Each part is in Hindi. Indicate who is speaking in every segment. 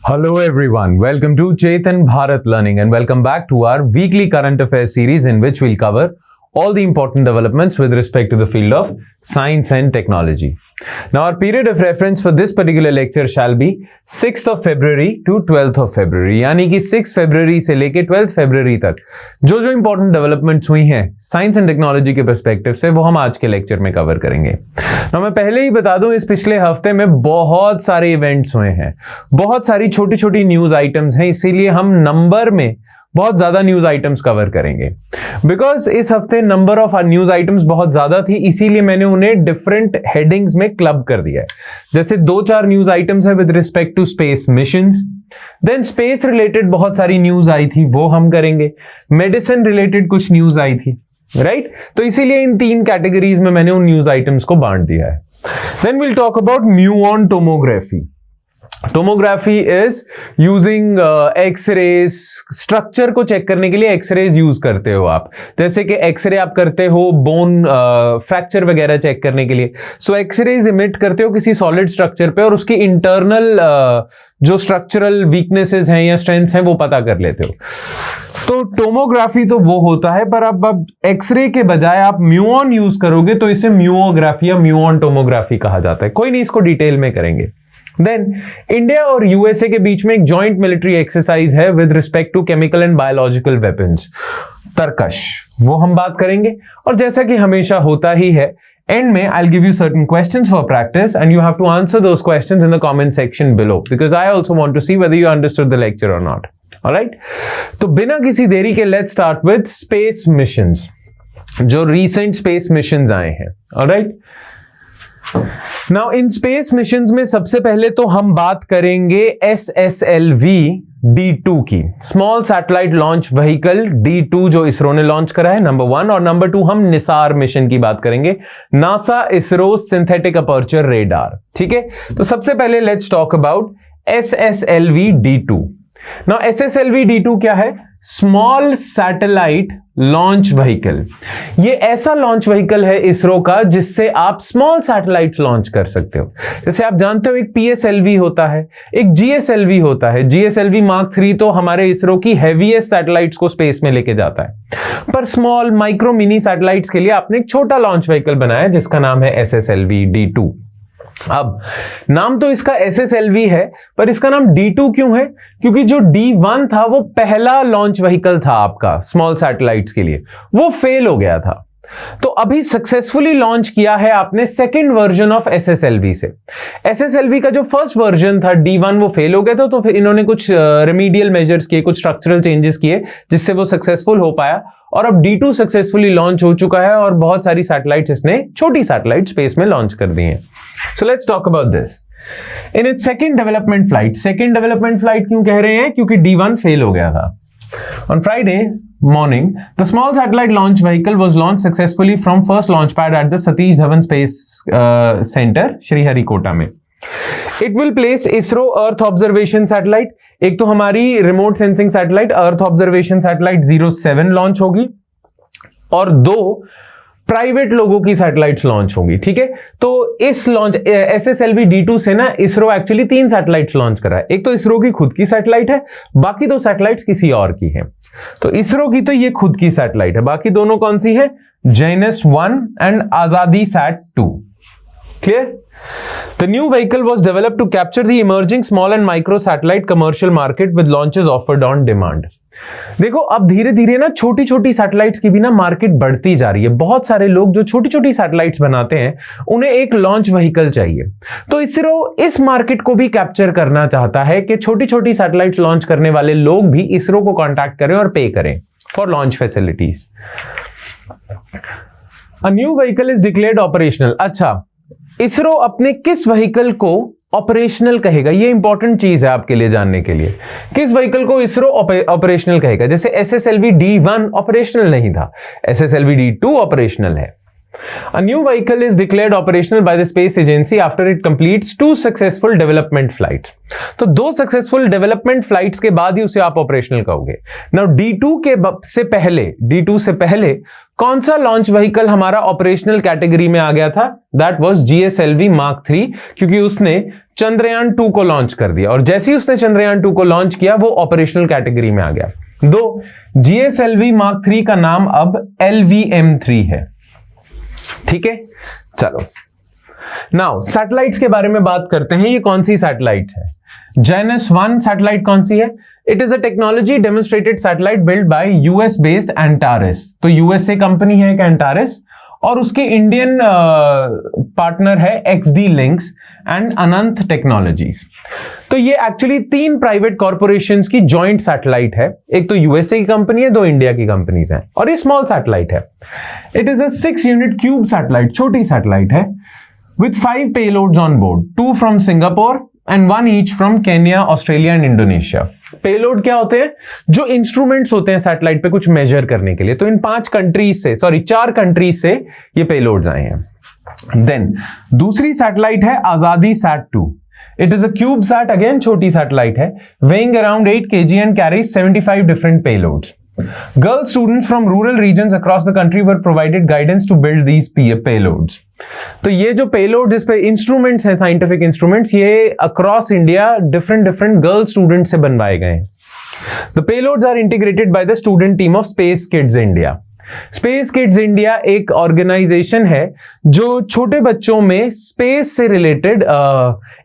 Speaker 1: Hello everyone, welcome to Chetan Bharat Learning and welcome back to our weekly current affairs series in which we'll cover all the important developments with respect to the field of science and technology. Now our period of reference for this particular lecture shall be 6th of February to 12th of February, यानी कि 6 फरवरी से लेके 12th फरवरी तक जो जो इंपॉर्टेंट डेवलपमेंट्स हुई हैं साइंस एंड टेक्नोलॉजी के पर्सपेक्टिव से वो हम आज के लेक्चर में कवर करेंगे। ना मैं पहले ही बता दूं, इस पिछले हफ्ते में बहुत सारे इवेंट्स हुए हैं, बहुत सारी छोटी छोटी न्यूज आइटम्स हैं, इसीलिए हम नंबर में बहुत ज्यादा न्यूज आइटम्स कवर करेंगे। बिकॉज इस हफ्ते नंबर ऑफ न्यूज आइटम्स बहुत ज्यादा थी, इसीलिए मैंने उन्हें डिफरेंट हेडिंग्स में क्लब कर दिया है। जैसे 2-4 न्यूज आइटम्स है with respect to space missions, then space related बहुत सारी न्यूज आई थी वो हम करेंगे, मेडिसिन रिलेटेड कुछ न्यूज आई थी, राइट? तो इसीलिए इन 3 कैटेगरीज में मैंने उन न्यूज आइटम्स को बांट दिया है। Then will talk about muon tomography. Tomography is using x rays, structure को चेक करने के लिए एक्सरेज यूज करते हो आप, जैसे कि एक्सरे आप करते हो बोन फ्रैक्चर वगैरह चेक करने के लिए। सो एक्सरेज इमिट करते हो किसी सॉलिड स्ट्रक्चर पे और उसकी इंटरनल जो स्ट्रक्चरल वीकनेसेस हैं या स्ट्रेंथ्स हैं वो पता कर लेते हो। तो टोमोग्राफी तो वो होता है, पर अब एक्सरे के बजाय आप म्यूऑन यूज करोगे तो इसे म्यूओग्राफी या म्यूऑन टोमोग्राफी कहा जाता है। कोई नहीं, इसको डिटेल में करेंगे। देन इंडिया और यूएसए के बीच में एक जॉइंट मिलिट्री एक्सरसाइज है with respect to chemical and biological weapons, Tarkash, वो हम बात करेंगे। और जैसा कि हमेशा होता ही है, एंड में I'll give you certain questions for practice and you have to answer those questions in the comment section below because I also want to see whether you understood the lecture or not. Alright? तो बिना किसी देरी के let's start with space missions, जो recent space missions आए हैं। Alright? Now in space missions में सबसे पहले तो हम बात करेंगे SSLV D2 की, small satellite launch vehicle D2 जो इसरो ने लॉन्च करा है, नंबर 1। और नंबर 2 हम निसार मिशन की बात करेंगे, NASA ISRO synthetic aperture radar. ठीक है, तो सबसे पहले let's talk about SSLV D2। Now SSLV D2 क्या है? Small satellite launch vehicle. ये ऐसा लॉन्च व्हीकल है इसरो का जिससे आप स्मॉल सैटेलाइट्स लॉन्च कर सकते हो। जैसे आप जानते हो एक PSLV होता है, एक GSLV होता है। GSLV Mark 3 तो हमारे इसरो की हेवीएस्ट सैटेलाइट्स को स्पेस में लेके जाता है, पर स्मॉल माइक्रो मिनी सैटेलाइट्स के लिए आपने एक छोटा लॉन्च व्हीकल बनाया जिसका नाम है SSLV D2। अब नाम तो इसका SSLV है, पर इसका नाम D2 क्यों है? क्योंकि जो D1 था वो पहला लॉन्च व्हीकल था आपका स्मॉल सैटेलाइट्स के लिए, वो फेल हो गया था। तो अभी सक्सेसफुली लॉन्च किया है आपने सेकंड वर्जन ऑफ SSLV से। SSLV का जो फर्स्ट वर्जन था D1 वो फेल हो गया था, तो फिर इन्होंने कुछ रेमीडियल मेजर्स किए, कुछ स्ट्रक्चरल चेंजेस किए जिससे वो सक्सेसफुल हो पाया, और अब D2 सक्सेसफुली लॉन्च हो चुका है और बहुत सारी सैटेलाइट्स इसने, छोटी सैटेलाइट स्पेस में लॉन्च कर दी हैं। So let's talk about this in its second development flight. Second development flight क्यों कह रहे हैं? क्योंकि D1 फेल हो गया था। On Friday morning, the small satellite launch vehicle was launched successfully from first launch pad at the Satish Dhawan Space Center, Sriharikota में। It will place ISRO Earth Observation Satellite, एक तो हमारी remote sensing satellite Earth Observation Satellite 07 launch होगी, और 2 प्राइवेट लोगों की सैटेलाइट्स लॉन्च होंगी। ठीक है, तो इस लॉन्च SSLV D2 से ना इसरो एक्चुअली 3 सैटेलाइट्स लॉन्च करा है। एक तो इसरो की खुद की सैटेलाइट है, बाकी 2 सैटेलाइट्स किसी और की है। तो इसरो की तो ये खुद की सैटेलाइट है, बाकी दोनों कौन सी है? JANUS 1 एंड आजादी set 2। Clear? The new vehicle was developed to capture the emerging small and micro satellite commercial market with launches offered on demand. देखो अब धीरे धीरे ना छोटी छोटी सैटेलाइट्स की भी ना मार्केट बढ़ती जा रही है। बहुत सारे लोग जो छोटी छोटी सैटेलाइट्स बनाते हैं उन्हें एक लॉन्च व्हीकल चाहिए, तो इसरो इस मार्केट को भी कैप्चर करना चाहता है कि छोटी छोटी सैटेलाइट्स लॉन्च करने वाले लोग भी इसरो को कांटेक्ट करें और पे करें for launch facilities. A new vehicle is declared operational. अच्छा, इसरो अपने किस व्हीकल को ऑपरेशनल कहेगा? ये इंपॉर्टेंट चीज है आपके लिए जानने के लिए। किस व्हीकल को इसरो ऑपरेशनल कहेगा? जैसे SSLV D1 ऑपरेशनल नहीं था, SSLV D2 ऑपरेशनल है। A new vehicle is declared operational by the space agency after it completes 2 successful development flights. तो 2 सक्सेसफुल डेवलपमेंट फ्लाइट्स के बाद ही उसे आप ऑपरेशनल कहोगे. नाउ D2 से पहले कौन सा लॉन्च व्हीकल हमारा ऑपरेशनल कैटेगरी में आ गया था? दैट वाज GSLV Mark 3, क्योंकि उसने चंद्रयान 2 को लॉन्च कर दिया और जैसे ही उसने चंद्रयान 2 को लॉन्च किया वो ऑपरेशनल कैटेगरी में आ गया. GSLV Mark 3 का नाम अब LVM-3 है. ठीक है, चलो नाउ सैटेलाइट्स के बारे में बात करते हैं. ये कौन सी सैटेलाइट है? Janus-1 सैटेलाइट कौन सी है? It is a technology demonstrated satellite build by US based Antaris. तो यूएसए कंपनी है एक एंटारिस और उसके इंडियन पार्टनर है XD links and Ananth technologies. तो ये एक्चुअली 3 प्राइवेट कॉर्पोरेशंस की जॉइंट सैटेलाइट है. एक तो यूएसए की कंपनी है, 2 इंडिया की कंपनीज हैं और ये स्मॉल सैटेलाइट है. It is a 6 unit cube satellite, छोटी सैटेलाइट है with 5 payloads on board, 2 from Singapore and 1 each from Kenya, Australia and Indonesia. Payload क्या होते हैं? जो इंस्ट्रूमेंट्स होते हैं सैटेलाइट पे कुछ मेजर करने के लिए. तो इन 4 कंट्रीज से ये पेलोड्स आए हैं. देन दूसरी सैटेलाइट है Azaadi sat. It is a cube sat, again छोटी सैटेलाइट है, weighing around 8 kg and carries 75 different payloads. Girl students from rural regions across the country were provided guidance to build these payloads. तो ये जो पेलोड जिस पे इंस्ट्रूमेंट्स हैं, साइंटिफिक इंस्ट्रूमेंट्स, ये across India different girl student से बनवाए गए हैं. The payloads are integrated by the student team of space kids India. Space kids India एक ऑर्गेनाइजेशन है जो छोटे बच्चों में स्पेस से रिलेटेड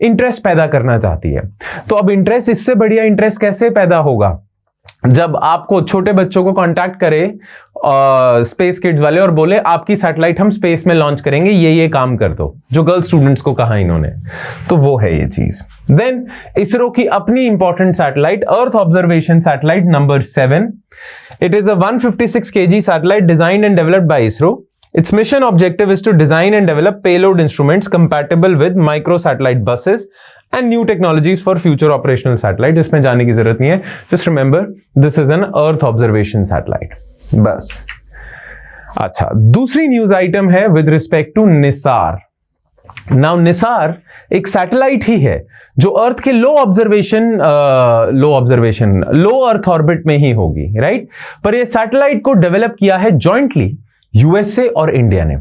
Speaker 1: इंटरेस्ट पैदा करना चाहती है. तो अब इंटरेस्ट, इससे बढ़िया इंटरेस्ट कैसे पैदा होगा जब आपको छोटे बच्चों को कांटेक्ट करे स्पेस किड्स वाले और बोले आपकी सैटेलाइट हम स्पेस में लॉन्च करेंगे, ये काम कर दो, जो गर्ल स्टूडेंट्स को कहा इन्होंने. तो वो है ये चीज. देन इसरो की अपनी important satellite, earth observation satellite number 7. It is a 156 kg satellite designed and developed by ISRO. Its mission objective is to design and develop payload instruments compatible with micro satellite buses and new technologies for future operational satellite. इसमें जाने की जरूरत नहीं है. Just remember, this is an Earth observation satellite. बस. अच्छा, दूसरी न्यूज आइटम है with respect to Nisar. Now Nisar एक सैटेलाइट ही है जो अर्थ के लो अर्थ ऑर्बिट में ही होगी, राइट? पर ये सैटेलाइट को डेवलप किया है जॉइंटली यूएसए और इंडिया ने.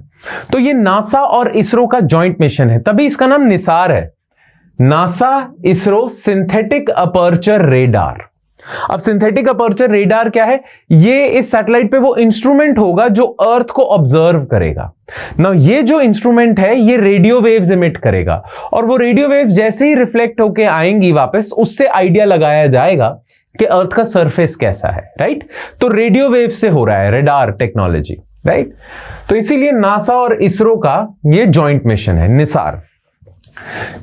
Speaker 1: तो ये नासा और इसरो का जॉइंट मिशन है, तभी इसका नाम निसार है. NASA ISRO synthetic aperture radar. अब सिंथेटिक अपर्चर रेडार क्या है? ये इस सैटेलाइट पे वो इंस्ट्रूमेंट होगा जो अर्थ को ऑब्जर्व करेगा. नाउ ये जो इंस्ट्रूमेंट है ये रेडियो वेव्स इमिट करेगा और वो रेडियो वेव्स जैसे ही रिफ्लेक्ट होके आएंगी वापस, उससे आइडिया लगाया जाएगा कि अर्थ का सरफेस कैसा है, राइट? तो रेडियो वेव से हो रहा है रेडार टेक्नोलॉजी, राइट? तो इसीलिए नासा और इसरो का ये जॉइंट मिशन है NISAR.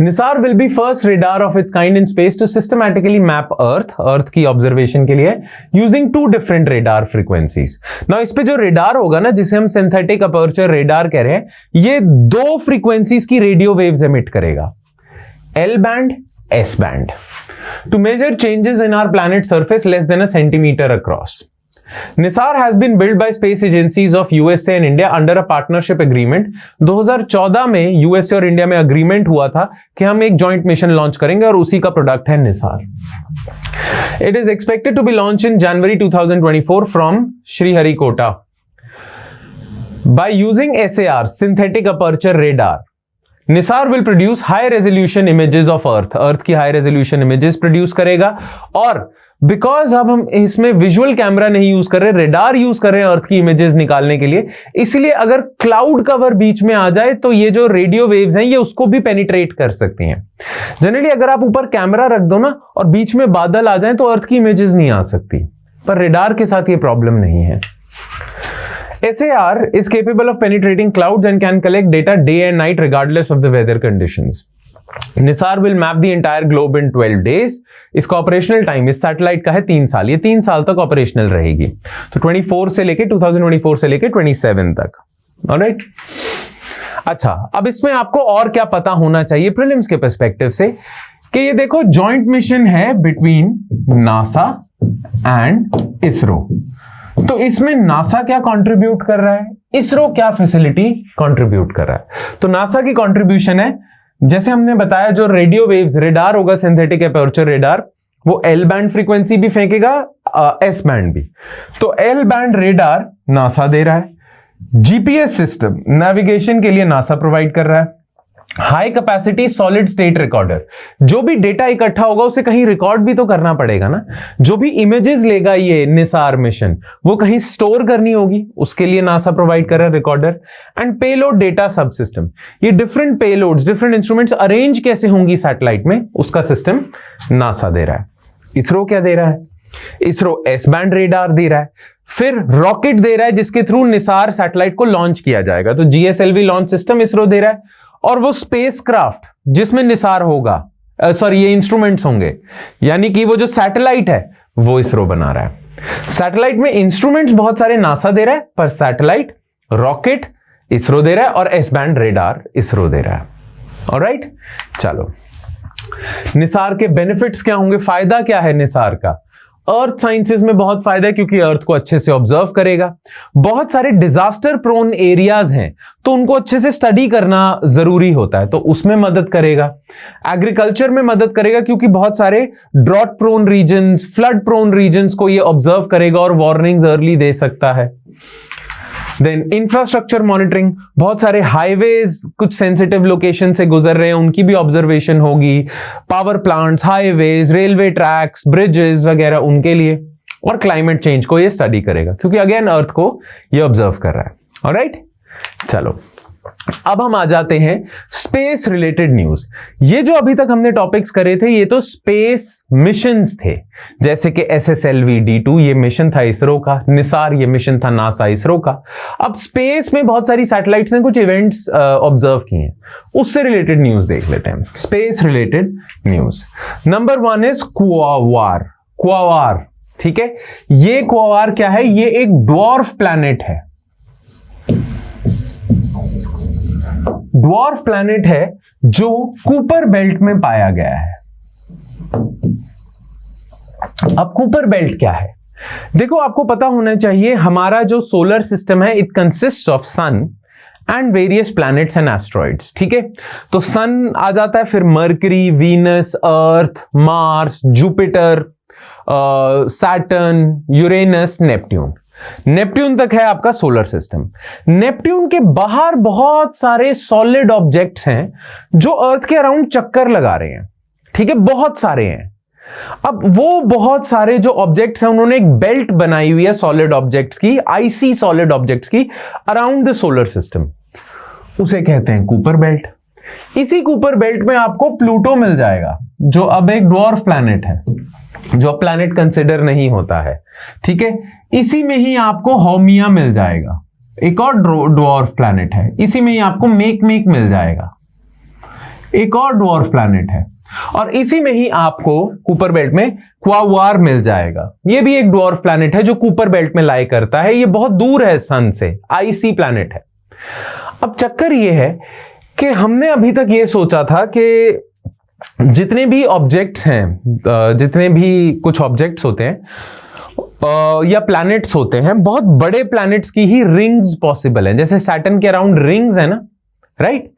Speaker 1: NISAR will be first radar of its kind in space to systematically map Earth की ऑब्जर्वेशन के लिए using 2 different radar frequencies. Now इस पे जो रेडार होगा ना, जिसे हम सिंथेटिक अपर्चर रेडार कह रहे हैं, ये 2 फ्रीक्वेंसीज की रेडियो वेव्स एमिट करेगा, L band, S band, to measure changes in our planet's surface less than a centimeter across. Nisar has been built by space agencies of USA and India under a partnership agreement. 2014 में यूएसए और इंडिया में अग्रीमेंट हुआ था कि हम एक जॉइंट मिशन लॉन्च करेंगे और उसी का प्रोडक्ट है Nisar. It is expected to be launched in January 2024 from Sriharikota. By using SAR, synthetic aperture radar, Nisar will produce high resolution images of अर्थ की हाई रेजोल्यूशन इमेजेस प्रोड्यूस करेगा. और बिकॉज अब हम इसमें विजुअल कैमरा नहीं यूज कर रहे, रेडार यूज कर रहे हैं अर्थ की इमेजेस निकालने के लिए, इसलिए अगर क्लाउड कवर बीच में आ जाए तो ये जो रेडियो वेव्स हैं ये उसको भी पेनिट्रेट कर सकती हैं. जनरली अगर आप ऊपर कैमरा रख दो ना और बीच में बादल आ जाए तो अर्थ की इमेजेस नहीं आ सकती, पर रेडार के साथ ये प्रॉब्लम नहीं है. SAR is capable of penetrating clouds and can collect data day and night regardless of the weather conditions. Nisar will map the entire globe in 12 days. इसका ऑपरेशनल टाइम इस सैटेलाइट का है 3 साल. ये 3 साल तक ऑपरेशनल रहेगी. तो 2024 से लेके 27 तक. ऑलराइट. अच्छा, अब इसमें आपको और क्या पता होना चाहिए प्रीलिम्स के पर्सपेक्टिव से, कि ये देखो जॉइंट मिशन है बिटवीन नासा एंड इसरो. तो इसमें नासा क्या कंट्रीब्यूट कर रहा है, इसरो क्या फैसिलिटी कंट्रीब्यूट कर रहा है? तो नासा की कंट्रीब्यूशन है, जैसे हमने बताया, जो रेडियो वेव्स रेडार होगा, सिंथेटिक एपर्चर रेडार, वो एल बैंड फ्रीक्वेंसी भी फेंकेगा, एस बैंड भी। तो एल बैंड रेडार नासा दे रहा है, जीपीएस सिस्टम नेविगेशन के लिए नासा प्रोवाइड कर रहा है, high capacity solid state recorder, जो भी डेटा इकट्ठा होगा उसे कहीं रिकॉर्ड भी तो करना पड़ेगा ना, जो भी इमेजेस लेगा ये निसार मिशन वो कहीं स्टोर करनी होगी, उसके लिए नासा प्रोवाइड कर रहा है रिकॉर्डर। एंड पेलोड डेटा सब सिस्टम, ये different payloads, different instruments arrange कैसे होंगी सैटेलाइट में, उसका सिस्टम नासा दे रहा है। इसरो क्या दे रहा है? इसरो एस बैंड रेडार दे रहा है, फिर रॉकेट दे रहा है जिसके थ्रू निसार सैटेलाइट को लॉन्च किया जाएगा, तो जीएसएलवी लॉन्च सिस्टम इसरो दे रहा है, और वो स्पेसक्राफ्ट जिसमें निसार होगा, ये इंस्ट्रूमेंट्स होंगे, यानी कि वो जो सैटेलाइट है वो इसरो बना रहा है। सैटेलाइट में इंस्ट्रूमेंट्स बहुत सारे नासा दे रहा है, पर सैटेलाइट रॉकेट इसरो दे रहा है, और एस बैंड रेडार इसरो दे रहा है। ऑलराइट, चलो निसार के बेनिफिट्स क्या होंगे, फायदा क्या है निसार का? अर्थ साइंसेस में बहुत फायदा है, क्योंकि अर्थ को अच्छे से ऑब्जर्व करेगा। बहुत सारे डिजास्टर प्रोन एरियाज हैं, तो उनको अच्छे से स्टडी करना जरूरी होता है, तो उसमें मदद करेगा। एग्रीकल्चर में मदद करेगा, क्योंकि बहुत सारे drought prone regions, flood prone regions को ये ऑब्जर्व करेगा और वार्निंग्स अर्ली दे सकता है। देन इंफ्रास्ट्रक्चर मॉनिटरिंग, बहुत सारे हाईवेज कुछ सेंसिटिव लोकेशन से गुजर रहे हैं, उनकी भी ऑब्जर्वेशन होगी, power plants, highways, railway tracks, bridges वगैरह, उनके लिए। और क्लाइमेट चेंज को ये स्टडी करेगा, क्योंकि अगेन अर्थ को ये ऑब्जर्व कर रहा है। ऑलराइट, चलो अब हम आ जाते हैं स्पेस रिलेटेड न्यूज। ये जो अभी तक हमने टॉपिक्स करे थे ये तो स्पेस मिशंस थे, जैसे कि SSLV D2 ये मिशन था इसरो का, निसार ये मिशन था नासा इसरो का। अब स्पेस में बहुत सारी सैटेलाइट्स ने कुछ इवेंट्स ऑब्जर्व किए हैं, उससे रिलेटेड न्यूज देख लेते हैं। Space related news number 1 is Quaoar. Quaoar, ठीक है, ये क्वावार क्या है? ये एक ड्वार्फ प्लैनेट है। ड्वार्फ प्लैनेट है जो कूपर बेल्ट में पाया गया है। अब कूपर बेल्ट क्या है? देखो, आपको पता होना चाहिए हमारा जो सोलर सिस्टम है it consist of sun and various planets and asteroids, ठीक है। तो सन आ जाता है, फिर Mercury, Venus, Earth, Mars, Jupiter, Saturn, Uranus, Neptune. Neptune तक है आपका सोलर सिस्टम। नेपट्यून के बाहर बहुत सारे सॉलिड ऑब्जेक्ट्स हैं जो अर्थ के अराउंड चक्कर लगा रहे हैं, ठीक है, बहुत सारे हैं। अब वो बहुत सारे जो ऑब्जेक्ट्स हैं उन्होंने एक बेल्ट बनाई हुई है सॉलिड ऑब्जेक्ट्स की, आईसी सॉलिड ऑब्जेक्ट्स की अराउंड द सोलर सिस्टम, उसे कहते हैं कूपर बेल्ट। इसी कूपर बेल्ट में आपको प्लूटो मिल जाएगा जो अब एक ड्वार्फ प्लैनेट है, जो प्लैनेट कंसिडर नहीं होता है, ठीक है। इसी में ही आपको होमिया मिल जाएगा, एक और ड्वार्फ प्लैनेट है। इसी में ही आपको मेक मिल जाएगा, एक और ड्वार्फ प्लैनेट है। और इसी में ही आपको कूपर बेल्ट में क्वावार मिल जाएगा, ये भी एक ड्वार्फ प्लैनेट है जो कूपर बेल्ट में लाई करता है। ये बहुत दूर है सन से, आईसी प्लैनेट है। अब चक्कर ये है कि हमने अभी तक ये सोचा था कि जितने भी ऑब्जेक्ट्स हैं, जितने भी कुछ ऑब्जेक्ट्स होते हैं या प्लैनेट्स होते हैं, बहुत बड़े प्लैनेट्स की ही रिंग्स पॉसिबल हैं, जैसे सैटर्न के अराउंड रिंग्स है ना, राइट।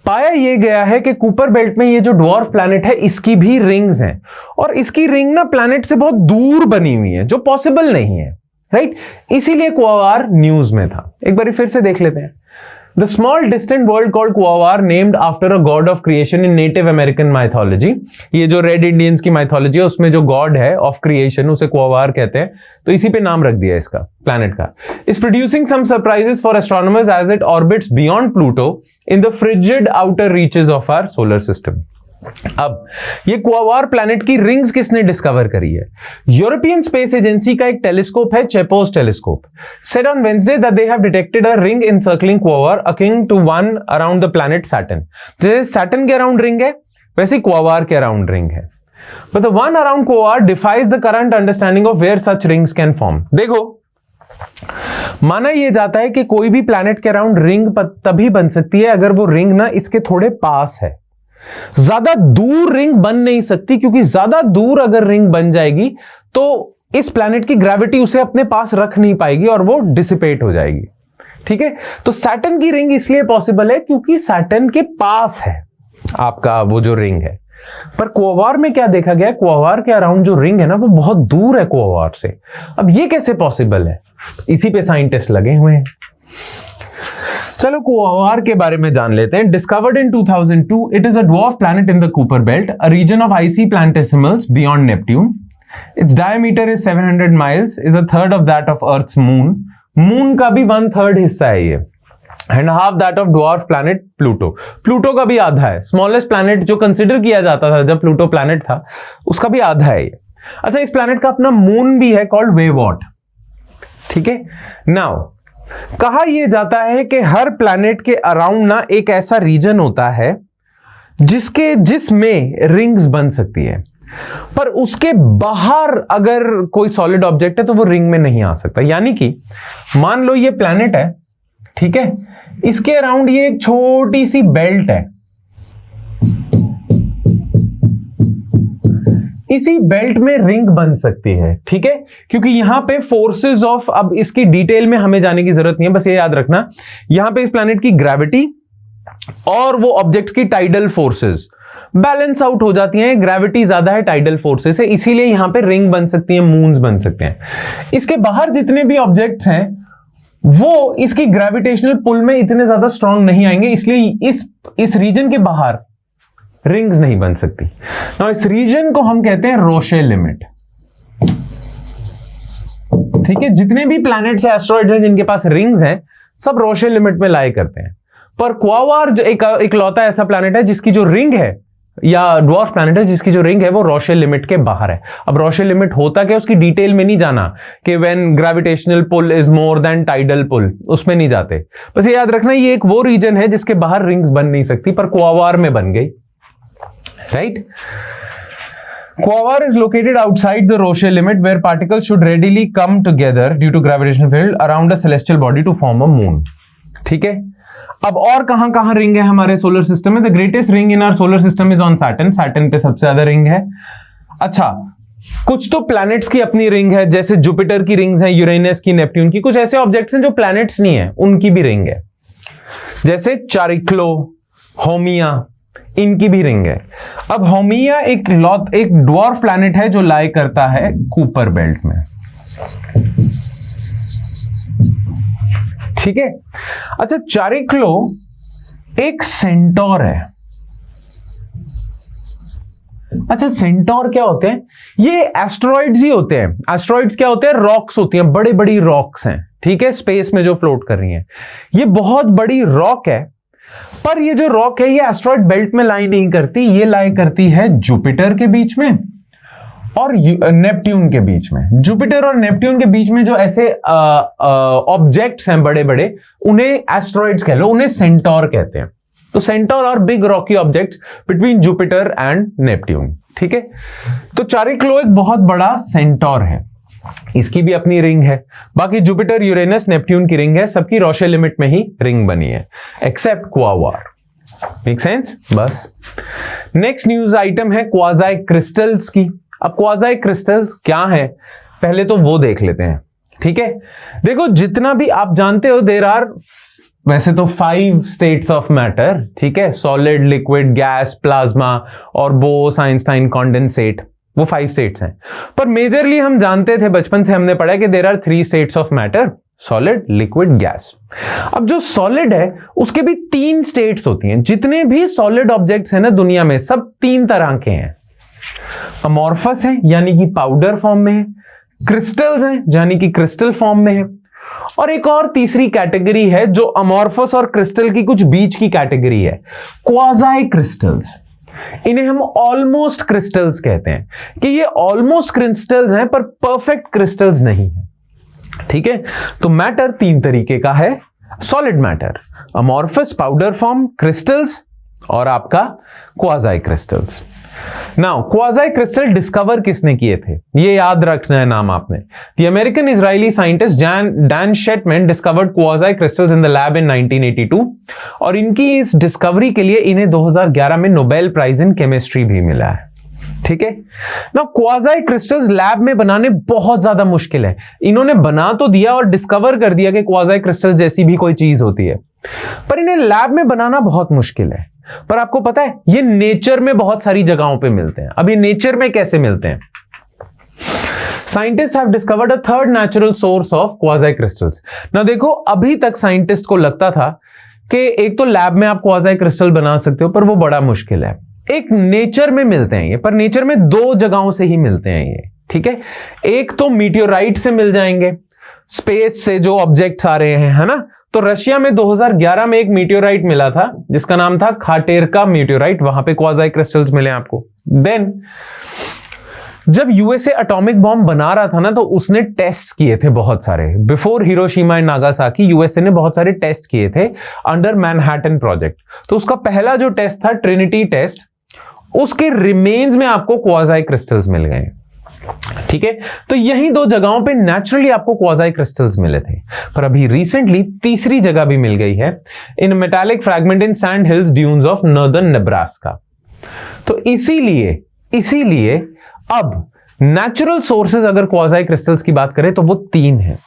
Speaker 1: पाया ये गया है कि कूपर बेल्ट में ये जो ड्वार्फ प्लैनेट है इसकी भी रिंग्स हैं, और इसकी रिंग ना प्लैनेट से बहुत दूर बनी हुई है जो पॉसिबल नहीं है, राइट। इसीलिए क्वावार न्यूज में था। एक बार फिर से देख लेते हैं। The small distant world called Quaoar, named after a god of creation in Native American mythology. ये जो रेड इंडियंस की माइथोलॉजी है उसमें जो गॉड है ऑफ क्रिएशन उसे क्वावार कहते हैं, तो इसी पे नाम रख दिया इसका प्लैनेट का। Is producing some surprises for astronomers as it orbits beyond Pluto in the frigid outer reaches of our solar system. अब ये क्वावार प्लैनेट की रिंग्स किसने डिस्कवर करी है? यूरोपियन स्पेस एजेंसी का एक टेलीस्कोप है, चेपोस telescope, said on Wednesday that they have detected a ring encircling Quaoar akin to one around the planet Saturn. जैसे सैटर्न के अराउंड रिंग है वैसे क्वावार के अराउंड रिंग है, but the one around Quaoar defies the current understanding of where such rings can form. देखो, माना यह जाता है कि कोई भी प्लैनेट के अराउंड रिंग तभी बन सकती है अगर वो रिंग ना इसके थोड़े पास है। ज्यादा दूर रिंग बन नहीं सकती, क्योंकि ज्यादा दूर अगर रिंग बन जाएगी तो इस प्लैनेट की ग्रेविटी उसे अपने पास रख नहीं पाएगी और वो डिसिपेट हो जाएगी। ठीक है, तो सैटर्न की रिंग इसलिए पॉसिबल है क्योंकि सैटर्न के पास है आपका वो जो रिंग है। पर क्वावार में क्या देखा गया, क्वावार के अराउंड जो रिंग है ना वो बहुत दूर है क्वावार से। अब ये कैसे पॉसिबल है, इसी पे साइंटिस्ट लगे हुए हैं। चलो क्वावार के बारे में जान लेते हैं। Discovered in 2002, it is a dwarf planet in the Kuiper belt, a region of icy planetesimals beyond Neptune. Its diameter is 700 miles, is a third of that of Earth's moon. Moon का भी 1/3 हिस्सा है ये, and half that of dwarf planet Pluto. Pluto का भी आधा है, स्मॉलेस्ट प्लैनेट जो कंसिडर किया जाता था जब प्लूटो प्लैनेट था, उसका भी आधा है ये। अच्छा, इस प्लैनेट का अपना मून भी है कॉल्ड वेवॉट। ठीक है, नाउ कहा यह जाता है कि हर प्लैनेट के अराउंड ना एक ऐसा रीजन होता है जिसमें रिंग्स बन सकती है, पर उसके बाहर अगर कोई सॉलिड ऑब्जेक्ट है तो वो रिंग में नहीं आ सकता। यानी कि मान लो ये प्लैनेट है, ठीक है, इसके अराउंड ये एक छोटी सी बेल्ट है, इसी बेल्ट में रिंग बन सकती है। ठीक है, क्योंकि यहां पे फोर्सेस ऑफ, अब इसकी डिटेल में हमें जाने की जरूरत नहीं है, बस ये याद रखना यहां पे इस प्लैनेट की ग्रेविटी और वो ऑब्जेक्ट्स की टाइडल फोर्सेस बैलेंस आउट हो जाती हैं। ग्रेविटी ज्यादा है टाइडल फोर्सेस से, इसीलिए यहां पे रिंग बन सकती है, मून्स बन सकते हैं। इसके बाहर जितने भी ऑब्जेक्ट्स हैं वो इसकी ग्रेविटेशनल पुल में इतने ज्यादा स्ट्रांग नहीं आएंगे, इसलिए इस रीजन के बाहर रिंग्स नहीं बन सकती। नाउ इस रीजन को हम कहते हैं रोशे लिमिट। ठीक है, जितने भी प्लैनेट्स हैं, एस्ट्रॉइड्स हैं जिनके पास रिंग्स हैं, सब रोशे लिमिट में लाई करते हैं। पर क्वावार जो एक लौता ऐसा प्लैनेट है जिसकी जो रिंग है, या ड्वार्फ प्लैनेट है जिसकी जो रिंग है वो रोशे लिमिट के बाहर है। अब रोशे लिमिट होता क्या, उसकी डिटेल में नहीं जाना कि when gravitational pull is more than tidal pull, उसमें नहीं जाते। बस ये याद रखना ये एक वो रीजन है जिसके बाहर रिंग्स बन नहीं सकती, पर क्वावार में बन गई। Right, Quaoar is located outside the Roche limit where particles should readily come together due to gravitational field around a celestial body to form a moon. ठीक है, अब और कहां कहां रिंग है हमारे सोलर सिस्टम में? The greatest ring in our solar system is on Saturn. Saturn पे सबसे ज्यादा रिंग है। अच्छा, कुछ तो प्लैनेट्स की अपनी रिंग है, जैसे जुपिटर की रिंग्स हैं, यूरेनस की, नेपट्यून की। कुछ ऐसे ऑब्जेक्ट्स हैं जो प्लैनेट्स नहीं है, उनकी भी रिंग है, जैसे चारिक्लो, होमिया, इनकी भी रिंग है। अब होमिया एक ड्वार्फ प्लैनेट है जो लाई करता है कूपर बेल्ट में। ठीक है, अच्छा, चारिक्लो एक सेंटोर है। अच्छा, सेंटोर क्या होते हैं? ये एस्ट्रॉइड्स ही होते हैं। एस्ट्रॉइड्स क्या होते हैं? रॉक्स होती हैं, बड़ी बड़ी रॉक्स हैं। ठीक है, स्पेस में जो फ्लोट कर रही हैं, ये बहुत बड़ी रॉक है। पर ये जो रॉक है ये एस्ट्रॉइड बेल्ट में लाई नहीं करती, ये लाई करती है जुपिटर के बीच में और नेपट्यून के बीच में। जुपिटर और नेपट्यून के बीच में जो ऐसे ऑब्जेक्ट्स हैं बड़े बड़े, उन्हें एस्ट्रॉइड्स कह लो, उन्हें सेंटोर कहते हैं। तो सेंटोर और big Rocky objects between Jupiter and Neptune. ठीक है, तो चारिक्लो एक बहुत बड़ा सेंटोर है, इसकी भी अपनी रिंग है। बाकी जुपिटर, यूरेनस, नेपट्यून की रिंग है, सबकी रोशे लिमिट में ही रिंग बनी है, एक्सेप्ट क्वावार। Make sense? बस नेक्स्ट न्यूज आइटम है क्वाज़ाई क्रिस्टल्स की। अब क्वाज़ाई क्रिस्टल्स क्या है, पहले तो वो देख लेते हैं। ठीक है, देखो जितना भी आप जानते हो, देयर आर वैसे तो 5 स्टेट्स ऑफ मैटर। ठीक है, सॉलिड, लिक्विड, गैस, प्लाज्मा और बोस, आइंस्टाइन, कॉन्डेंसेट, वो 5 स्टेट्स हैं। पर मेजरली हम जानते थे, बचपन से हमने पढ़ा है कि there are 3 states of matter, solid, liquid, gas. अब जो सॉलिड है उसके भी 3 स्टेट्स होती हैं। जितने भी सॉलिड ऑब्जेक्ट्स हैं ना दुनिया में, सब 3 तरह के हैं। अमॉर्फस है, यानी कि पाउडर फॉर्म में है, क्रिस्टल्स हैं, यानी कि क्रिस्टल फॉर्म में है, और एक और तीसरी कैटेगरी है जो अमॉर्फस और क्रिस्टल की कुछ बीच की कैटेगरी है, क्वाज़ाई क्रिस्टल्स। इन्हें हम ऑलमोस्ट क्रिस्टल्स कहते हैं, कि ये ऑलमोस्ट क्रिस्टल्स हैं पर परफेक्ट क्रिस्टल्स नहीं है। ठीक है, तो मैटर 3 तरीके का है, solid matter, amorphous, powder form, crystals, और आपका quasi crystals. Now quasi crystal discover किसने किए थे, ये याद रखना है नाम आपने। The American Israeli scientist Dan Shechtman discovered quasi crystals in the lab in 1982, और इनकी इस डिस्कवरी के लिए इन्हें 2011 में नोबेल प्राइज इन केमिस्ट्री भी मिला है। ठीक है ना। क्वाज़ाई क्रिस्टल्स लैब में बनाने बहुत ज्यादा मुश्किल है। इन्होंने बना तो दिया और डिस्कवर कर दिया कि क्वाज़ाई क्रिस्टल जैसी भी कोई चीज होती है, पर इन्हें लैब में बनाना बहुत मुश्किल है। पर आपको पता है ये नेचर में बहुत सारी जगहों पे मिलते हैं। अब ये नेचर में कैसे मिलते हैं? Scientist have discovered a third natural source of quasi crystals. ना देखो, अभी तक साइंटिस्ट को लगता था कि एक तो लैब में आप क्वाज़ाई क्रिस्टल बना सकते हो, पर वो बड़ा मुश्किल है। एक नेचर में मिलते हैं ये, पर नेचर में दो जगहों से ही मिलते हैं ये, ठीक है। एक तो मीटियोराइट से मिल जाएंगे, स्पेस से जो ऑब्जेक्ट्स आ रहे हैं, है ना। तो रशिया में 2011 में एक मीटियोराइट मिला था जिसका नाम था खाटेरका मीटियोराइट, वहां पे क्वाज़ाई क्रिस्टल्स मिले आपको। देन जब यूएसए एटॉमिक बॉम्ब बना रहा था ना, तो उसने टेस्ट किए थे बहुत सारे। Before Hiroshima and Nagasaki USA ने बहुत सारे टेस्ट किए थे अंडर मैनहट्टन प्रोजेक्ट। तो उसका पहला जो टेस्ट था ट्रिनिटी टेस्ट, उसके रिमेन्स में आपको क्वाज़ाई क्रिस्टल्स मिल गए, ठीक है। तो यही दो जगहों पे नेचुरली आपको क्वाज़ाई क्रिस्टल्स मिले थे। पर अभी रिसेंटली तीसरी जगह भी मिल गई है, in metallic fragment in sand hills dunes of northern Nebraska. तो इसीलिए अब नेचुरल सोर्सेज अगर क्वाज़ाई क्रिस्टल्स की बात करें तो वो तीन हैं।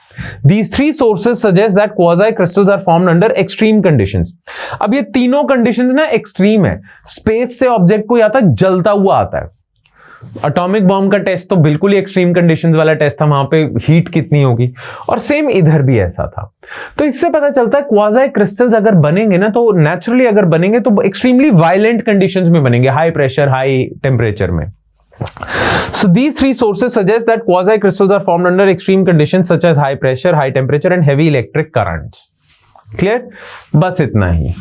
Speaker 1: These three sources suggest that quasi crystals are formed under extreme conditions. अब ये तीनों कंडीशंस ना एक्सट्रीम है। स्पेस से ऑब्जेक्ट को आता है, जलता हुआ आता है। एटॉमिक बॉम्ब का टेस्ट तो बिल्कुल ही एक्सट्रीम कंडीशंस वाला टेस्ट था, वहां पे हीट कितनी होगी, और सेम इधर भी ऐसा था। तो इससे पता चलता है क्वाज़ाई क्रिस्टल्स अगर बनेंगे ना, तो नेचुरली अगर बनेंगे तो एक्सट्रीमली वायलेंट कंडीशंस में बनेंगे, हाई प्रेशर हाई टेम्परेचर में। So these three sources suggest that quasi crystals are formed under extreme conditions such as high pressure, high temperature and heavy electric currents. Clear? बस इतना ही।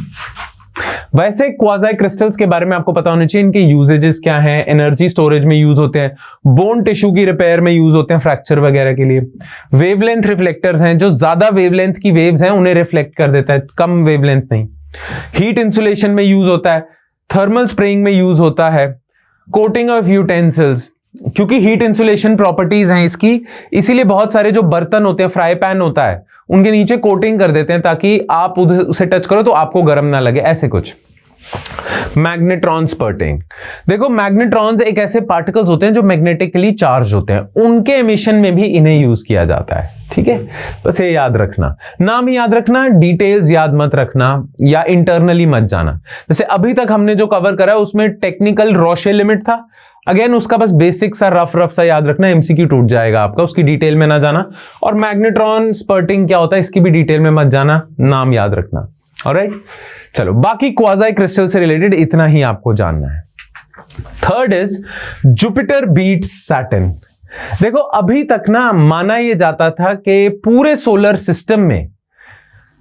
Speaker 1: वैसे क्वाज़ाई क्रिस्टल्स के बारे में आपको पता होना चाहिए, इनके यूजेजेस क्या हैं। एनर्जी स्टोरेज में यूज होते हैं, बोन टिश्यू की रिपेयर में यूज होते हैं, फ्रैक्चर वगैरह के लिए। वेवलेंथ रिफ्लेक्टर्स हैं, जो ज्यादा वेवलेंथ की वेव्स हैं उन्हें रिफ्लेक्ट कर देता है, कम वेवलेंथ नहीं। हीट इंसुलेशन में यूज होता है, थर्मल स्प्रेइंग में यूज होता है, कोटिंग ऑफ यूटेंसिल्स, क्योंकि हीट इंसुलेशन प्रॉपर्टीज हैं इसकी, इसीलिए बहुत सारे जो बर्तन होते हैं, फ्राई पैन होता है, उनके नीचे कोटिंग कर देते हैं ताकि आप उसे टच करो तो आपको गर्म ना लगे, ऐसे कुछ। मैग्नेट्रॉन स्पर्टिंग, देखो मैग्नेट्रॉन्स एक ऐसे पार्टिकल्स होते हैं जो मैग्नेटिकली चार्ज होते हैं, उनके एमिशन में भी इन्हें यूज किया जाता है, ठीक है। बस ये याद रखना, नाम ही याद रखना, डिटेल्स याद मत रखना या इंटरनली मत जाना। जैसे अभी तक हमने जो कवर करा है उसमें टेक्निकल रोशे लिमिट था, अगेन उसका बस बेसिक सा रफ सा याद रखना, एमसीक्यू टूट जाएगा आपका, उसकी डिटेल में ना जाना। और मैग्नेट्रॉन स्पर्टिंग क्या होता है इसकी भी डिटेल में मत जाना, नाम याद रखना। ऑलराइट, चलो बाकी क्वाज़ाई क्रिस्टल से रिलेटेड इतना ही आपको जानना है। Third is Jupiter beats Saturn. देखो अभी तक ना माना यह जाता था कि पूरे सोलर सिस्टम में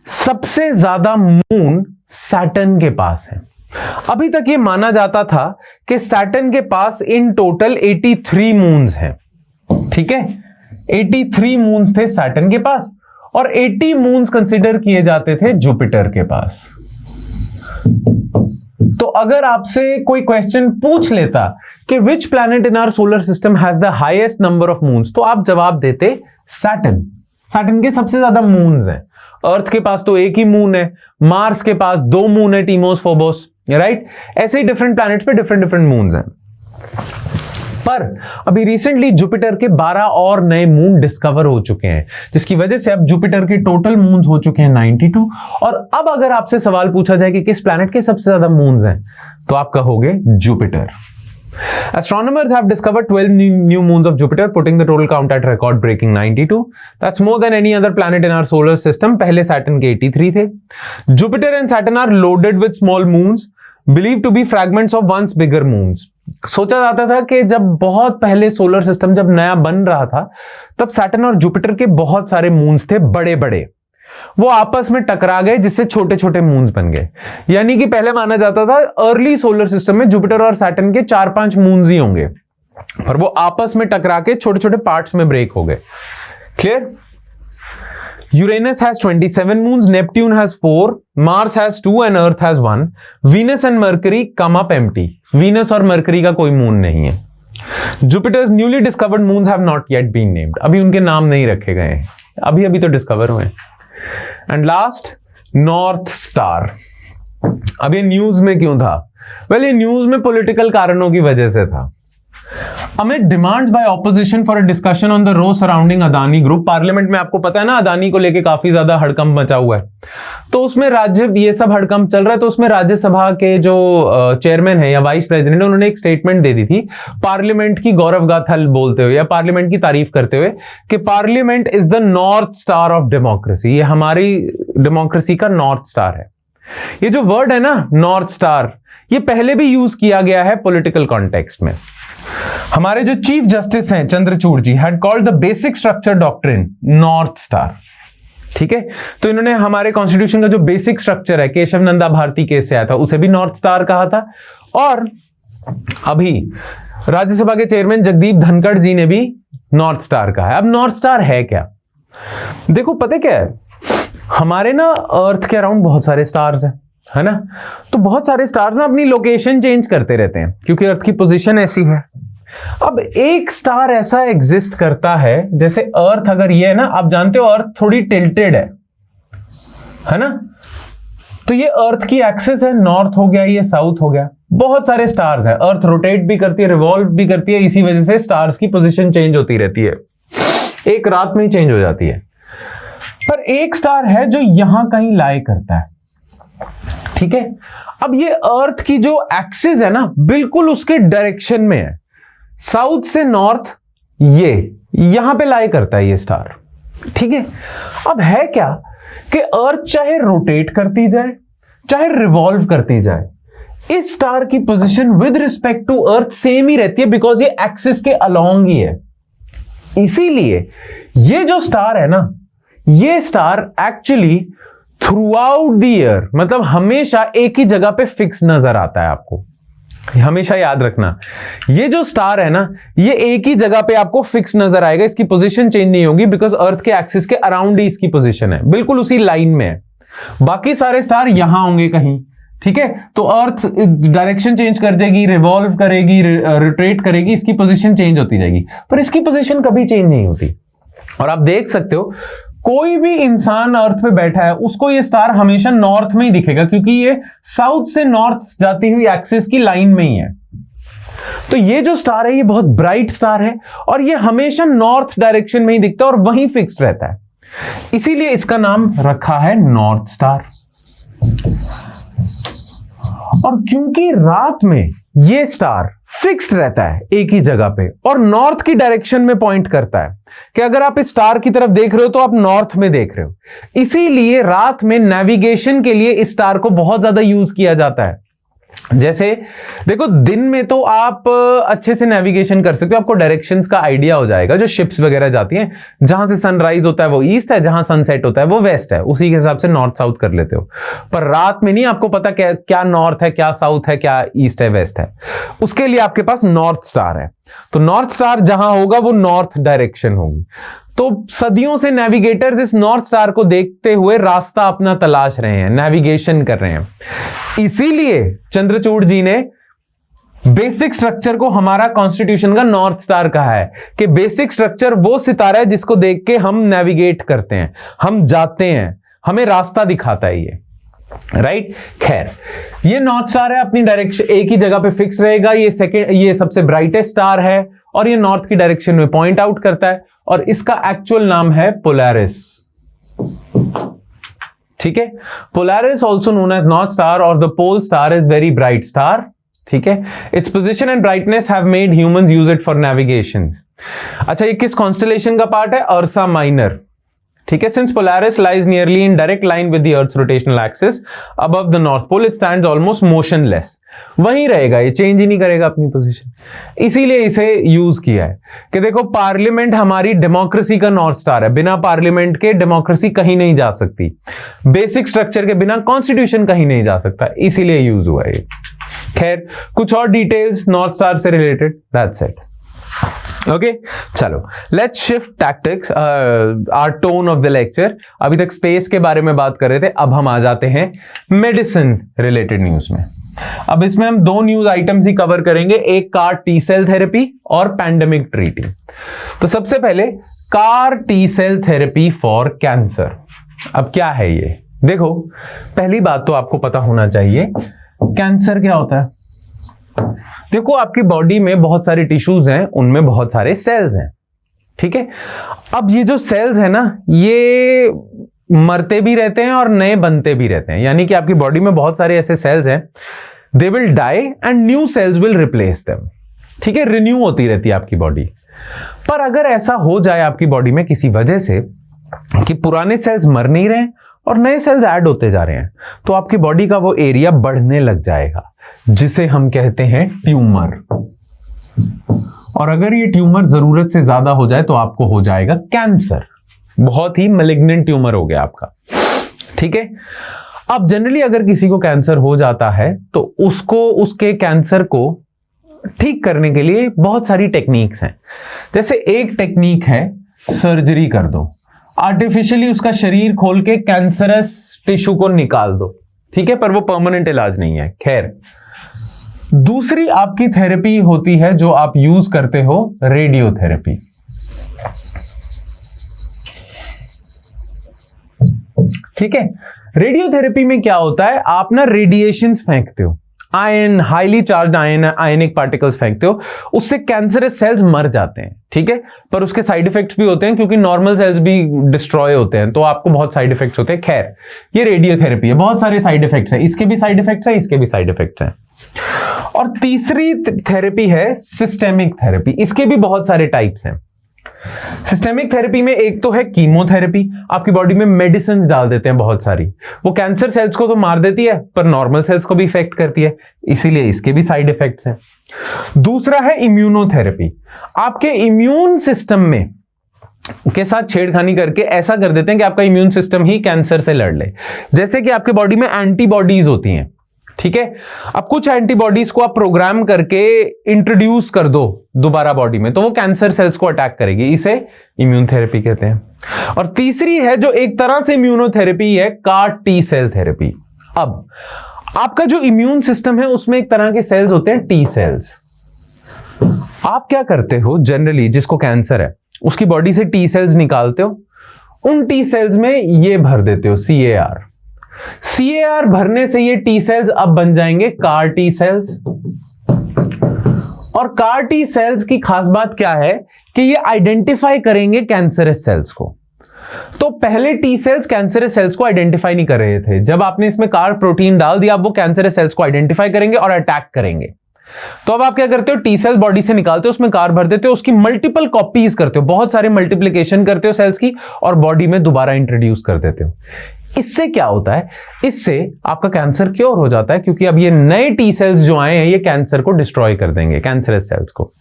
Speaker 1: सबसे ज्यादा मून सैटर्न के पास है। अभी तक ये माना जाता था कि सैटर्न के पास इन टोटल 83 मून्स हैं, ठीक है। 83 मून्स थे सैटर्न के पास और 80 मून्स कंसीडर किए जाते थे जुपिटर के पास। तो अगर आपसे कोई क्वेश्चन पूछ लेता कि which planet in our solar system has the highest number of moons, तो आप जवाब देते सैटर्न। सैटर्न के सबसे ज्यादा मून्स हैं। अर्थ के पास तो एक ही मून है, मार्स के पास 2 मून है, टीमोस फोबोस, राइट। ऐसे ही डिफरेंट प्लैनेट्स पे डिफरेंट मून्स हैं। पर अभी रिसेंटली जुपिटर के 12 और नए मून डिस्कवर हो चुके हैं, जिसकी वजह से अब जुपिटर के टोटल मून्स हो चुके हैं 92। और अब अगर आपसे सवाल पूछा जाए कि किस प्लैनेट के सबसे ज्यादा मून्स हैं, तो आप कहोगे Jupiter. Astronomers have discovered 12 new moons of Jupiter, putting the total count at record-breaking 92. That's more than any other planet in our solar system. पहले Saturn के 83 थे. Jupiter and Saturn are loaded with small moons, believed to be fragments of once bigger moons. सोचा जाता था कि जब बहुत पहले सोलर सिस्टम जब नया बन रहा था, तब सैटर्न और जुपिटर के बहुत सारे मून्स थे बड़े बड़े, वो आपस में टकरा गए जिससे छोटे छोटे मून्स बन गए। यानी कि पहले माना जाता था अर्ली सोलर सिस्टम में जुपिटर और सैटर्न के 4-5 मून्स ही होंगे, पर वो आपस में टकरा के छोटे छोटे पार्ट्स में ब्रेक हो गए। Clear? Uranus has 27 moons, Neptune has 4, Mars has 2 and Earth has 1. Venus and Mercury come up empty. Venus और Mercury का कोई मून नहीं है। Jupiter's newly discovered moons have not yet been named. अभी उनके नाम नहीं रखे गए हैं, अभी अभी तो डिस्कवर हुए। And last, north star. अब ये न्यूज में क्यों था? वेल, ये न्यूज में पॉलिटिकल कारणों की वजह से था। Amid demands by opposition for a discussion on the row surrounding Adani Group, parliament में आपको पता है ना अदानी को लेके काफी ज्यादा हड़कंप मचा हुआ है, तो उसमें ये सब हड़कंप चल रहा है, तो उसमें राज्यसभा के जो चेयरमैन है या वाइस प्रेसिडेंट, उन्होंने एक स्टेटमेंट दे दी थी पार्लियामेंट की गौरव गाथा बोलते हुए या पार्लियामेंट की तारीफ करते हुए कि parliament is the north star of democracy, ये हमारी डेमोक्रेसी का नॉर्थ स्टार है। ये जो वर्ड है ना नॉर्थ स्टार, ये पहले भी यूज किया गया है पॉलिटिकल कॉन्टेक्स्ट में। हमारे जो चीफ जस्टिस हैं Chandrachud ji had called the basic structure doctrine north star. ठीक है, तो इन्होंने हमारे कॉन्स्टिट्यूशन का जो बेसिक स्ट्रक्चर है, केशव नंदा भारती केस से आया था, उसे भी नॉर्थ स्टार कहा था। और अभी राज्यसभा के चेयरमैन जगदीप धनखड़ जी ने भी नॉर्थ स्टार कहा है। अब नॉर्थ स्टार है क्या? देखो पता क्या है, हमारे ना अर्थ के अराउंड बहुत सारे स्टार्स हैं, है ना, तो बहुत सारे स्टार्स ना अपनी लोकेशन चेंज करते रहते हैं क्योंकि अर्थ की पोजीशन ऐसी है। अब एक स्टार ऐसा एग्जिस्ट करता है, जैसे अर्थ अगर ये है ना, आप जानते हो अर्थ थोड़ी टिल्टेड है ना, तो ये अर्थ की एक्सिस है, नॉर्थ हो गया, ये साउथ हो गया। बहुत सारे स्टार्स हैं, अर्थ रोटेट भी करती है, रिवॉल्व भी करती है, इसी वजह से स्टार्स की पोजीशन चेंज होती रहती है, एक रात में ही चेंज हो जाती है। पर एक स्टार है जो यहां कहीं लाई करता है, ठीक है। अब ये अर्थ की जो एक्सिस है ना, बिल्कुल उसके डायरेक्शन में है, साउथ से नॉर्थ, ये यहां पे लाई करता है ये स्टार, ठीक है। अब है क्या कि अर्थ चाहे रोटेट करती जाए चाहे रिवॉल्व करती जाए, इस स्टार की position with respect to Earth same ही रहती है, बिकॉज ये एक्सिस के अलोंग ही है। इसीलिए ये जो स्टार है ना, ये star actually through out the year, मतलब हमेशा एक ही जगह पे फिक्स नजर आता है आपको, हमेशा याद रखना। ये जो स्टार है ना, ये एक ही जगह पे आपको फिक्स नजर आएगा, इसकी पोजीशन चेंज नहीं होगी, बिकॉज अर्थ के एक्सिस के अराउंड ही इसकी पोजीशन है, बिल्कुल उसी लाइन में है। बाकी सारे स्टार यहां होंगे कहीं, ठीक है, तो अर्थ डायरेक्शन चेंज कर देगी, रिवॉल्व करेगी, रोटेट करेगी, इसकी पोजीशन चेंज होती जाएगी, पर इसकी पोजीशन कभी चेंज नहीं होती। और आप देख सकते हो कोई भी इंसान अर्थ पे बैठा है, उसको ये स्टार हमेशा नॉर्थ में ही दिखेगा, क्योंकि ये साउथ से नॉर्थ जाती हुई एक्सिस की लाइन में ही है। तो ये जो स्टार है, ये बहुत ब्राइट स्टार है और ये हमेशा नॉर्थ डायरेक्शन में ही दिखता है और वहीं फिक्स्ड रहता है, इसीलिए इसका नाम रखा है नॉर्थ स्टार। और क्योंकि रात में ये स्टार फिक्स्ड रहता है एक ही जगह पे और नॉर्थ की डायरेक्शन में पॉइंट करता है, कि अगर आप इस स्टार की तरफ देख रहे हो तो आप नॉर्थ में देख रहे हो, इसीलिए रात में नेविगेशन के लिए इस स्टार को बहुत ज्यादा यूज किया जाता है। जैसे देखो, दिन में तो आप अच्छे से नेविगेशन कर सकते हो, आपको डायरेक्शंस का आइडिया हो जाएगा, जो शिप्स वगैरह जाती हैं, जहां से सनराइज होता है वो ईस्ट है, जहां सनसेट होता है वो वेस्ट है, उसी के हिसाब से नॉर्थ साउथ कर लेते हो। पर रात में नहीं आपको पता क्या नॉर्थ है, क्या साउथ है, क्या ईस्ट है, वेस्ट है, उसके लिए आपके पास नॉर्थ स्टार है। तो नॉर्थ स्टार जहां होगा वो नॉर्थ डायरेक्शन होगी। तो सदियों से नेविगेटर्स इस नॉर्थ स्टार को देखते हुए रास्ता अपना तलाश रहे हैं, नेविगेशन कर रहे हैं। इसीलिए चंद्रचूड़ जी ने बेसिक स्ट्रक्चर को हमारा कॉन्स्टिट्यूशन का नॉर्थ स्टार कहा है, कि बेसिक स्ट्रक्चर वो सितारा है जिसको देख के हम नेविगेट करते हैं, हम जाते हैं, हमें रास्ता दिखाता है ये, राइट। खैर, ये नॉर्थ स्टार है, अपनी डायरेक्शन एक ही जगह पे फिक्स रहेगा, ये सबसे ब्राइटेस्ट स्टार है और ये नॉर्थ की डायरेक्शन में पॉइंट आउट करता है, और इसका एक्चुअल नाम है पोलैरिस, ठीक है। Polaris also known as north star और the pole star is very bright star, ठीक है। Its position and brightness have made humans use it for navigation. अच्छा, ये किस कॉन्स्टेलेशन का पार्ट है? अर्सा माइनर, ठीक है। Since Polaris lies nearly in direct line with the Earth's rotational axis above the north pole, it stands almost motionless, वहीं रहेगा, ये चेंज ही नहीं करेगा अपनी पोजीशन। इसीलिए इसे यूज किया है कि देखो, पार्लियामेंट हमारी डेमोक्रेसी का नॉर्थ स्टार है, बिना पार्लियामेंट के डेमोक्रेसी कहीं नहीं जा सकती, बेसिक स्ट्रक्चर के बिना कॉन्स्टिट्यूशन कहीं नहीं जा सकता, इसीलिए यूज हुआ है। खैर, कुछ और डिटेल्स नॉर्थ स्टार से रिलेटेड, दैट्स इट। ओके, चलो let's shift tactics, our tone of the lecture. अभी तक स्पेस के बारे में बात कर रहे थे, अब हम आ जाते हैं मेडिसिन रिलेटेड न्यूज में। अब इसमें हम दो न्यूज आइटम्स ही कवर करेंगे, एक कार टी सेल थेरेपी और पैंडेमिक ट्रीटिंग। तो सबसे पहले CAR T cell therapy for cancer. अब क्या है ये? देखो, पहली बात तो आपको पता होना चाहिए कैंसर क्या होता है। देखो आपकी बॉडी में बहुत सारे टिश्यूज हैं, उनमें बहुत सारे सेल्स हैं, ठीक है। अब ये जो सेल्स है ना, ये मरते भी रहते हैं और नए बनते भी रहते हैं, यानी कि आपकी बॉडी में बहुत सारे ऐसे सेल्स हैं, they will die and new cells will replace them, ठीक है। रिन्यू होती रहती है आपकी बॉडी। पर अगर ऐसा हो जाए आपकी बॉडी में किसी वजह से कि पुराने सेल्स मर नहीं रहे और नए सेल्स ऐड होते जा रहे हैं, तो आपकी बॉडी का वो एरिया बढ़ने लग जाएगा, जिसे हम कहते हैं ट्यूमर। और अगर ये ट्यूमर जरूरत से ज्यादा हो जाए तो आपको हो जाएगा कैंसर, बहुत ही मैलिग्नेंट ट्यूमर हो गया आपका, ठीक है। अब जनरली अगर किसी को कैंसर हो जाता है तो उसको उसके कैंसर को ठीक करने के लिए बहुत सारी टेक्निक्स हैं। जैसे एक टेक्निक है सर्जरी कर दो, आर्टिफिशियली उसका शरीर खोल के कैंसरस टिश्यू को निकाल दो, ठीक है, पर वो परमानेंट इलाज नहीं है। खैर, दूसरी आपकी थेरेपी होती है जो आप यूज करते हो, रेडियोथेरेपी। ठीक है, रेडियोथेरेपी में क्या होता है, आप ना रेडिएशंस फेंकते हो, आयन, हाईली चार्ज आयनिक पार्टिकल्स फेंकते हो, उससे कैंसरस सेल्स मर जाते हैं, ठीक है। पर उसके साइड इफेक्ट्स भी होते हैं क्योंकि नॉर्मल सेल्स भी डिस्ट्रॉय होते हैं, तो आपको बहुत साइड इफेक्ट्स होते हैं। खैर, ये रेडियोथेरेपी है, बहुत सारे साइड इफेक्ट्स हैं, इसके भी साइड इफेक्ट्स हैं, इसके भी साइड इफेक्ट्स हैं। और तीसरी थेरेपी है सिस्टेमिक थेरेपी, इसके भी बहुत सारे टाइप्स हैं। सिस्टेमिक थेरेपी में एक तो है कीमोथेरेपी, आपकी बॉडी में मेडिसिन डाल देते हैं बहुत सारी, वो कैंसर सेल्स को तो मार देती है पर नॉर्मल सेल्स को भी इफेक्ट करती है, इसीलिए इसके भी साइड इफेक्ट्स हैं। दूसरा है इम्यूनोथेरेपी, आपके इम्यून सिस्टम में के साथ छेड़खानी करके ऐसा कर देते हैं कि आपका इम्यून सिस्टम ही कैंसर से लड़ ले। जैसे कि आपके बॉडी में एंटीबॉडीज होती हैं, ठीक है। अब कुछ एंटीबॉडीज को आप प्रोग्राम करके इंट्रोड्यूस कर दो दोबारा बॉडी में, तो वो कैंसर सेल्स को अटैक करेगी, इसे इम्यून थेरेपी कहते हैं। और तीसरी है जो एक तरह से इम्यूनोथेरेपी है, कार टी सेल थेरेपी। अब आपका जो इम्यून सिस्टम है उसमें एक तरह के सेल्स होते हैं, टी सेल्स। आप क्या करते हो, जनरली जिसको कैंसर है उसकी बॉडी से टी सेल्स निकालते हो, उन टी सेल्स में ये भर देते हो, CAR भरने से ये टी सेल्स अब बन जाएंगे कार टी सेल्स। और कार टी सेल्स की खास बात क्या है कि ये आइडेंटिफाई करेंगे कैंसरस सेल्स को। तो पहले टी सेल्स कैंसरस सेल्स को आइडेंटिफाई नहीं कर रहे थे, जब आपने इसमें कार प्रोटीन डाल दिया, अब वो कैंसरस सेल्स को आइडेंटिफाई करेंगे और अटैक करेंगे। तो अब आप क्या करते हो, टी सेल बॉडी से निकालते हो, उसमें कार भर देते हो, उसकी मल्टीपल कॉपीज करते हो, बहुत सारे मल्टीप्लिकेशन करते हो सेल्स की, और बॉडी में दोबारा इंट्रोड्यूस कर देते हो। इससे क्या होता है, इससे आपका कैंसर क्योर हो जाता है, क्योंकि अब ये नए टी सेल्स जो आए हैं ये कैंसर को डिस्ट्रॉय कर देंगे, कैंसरस सेल्स को।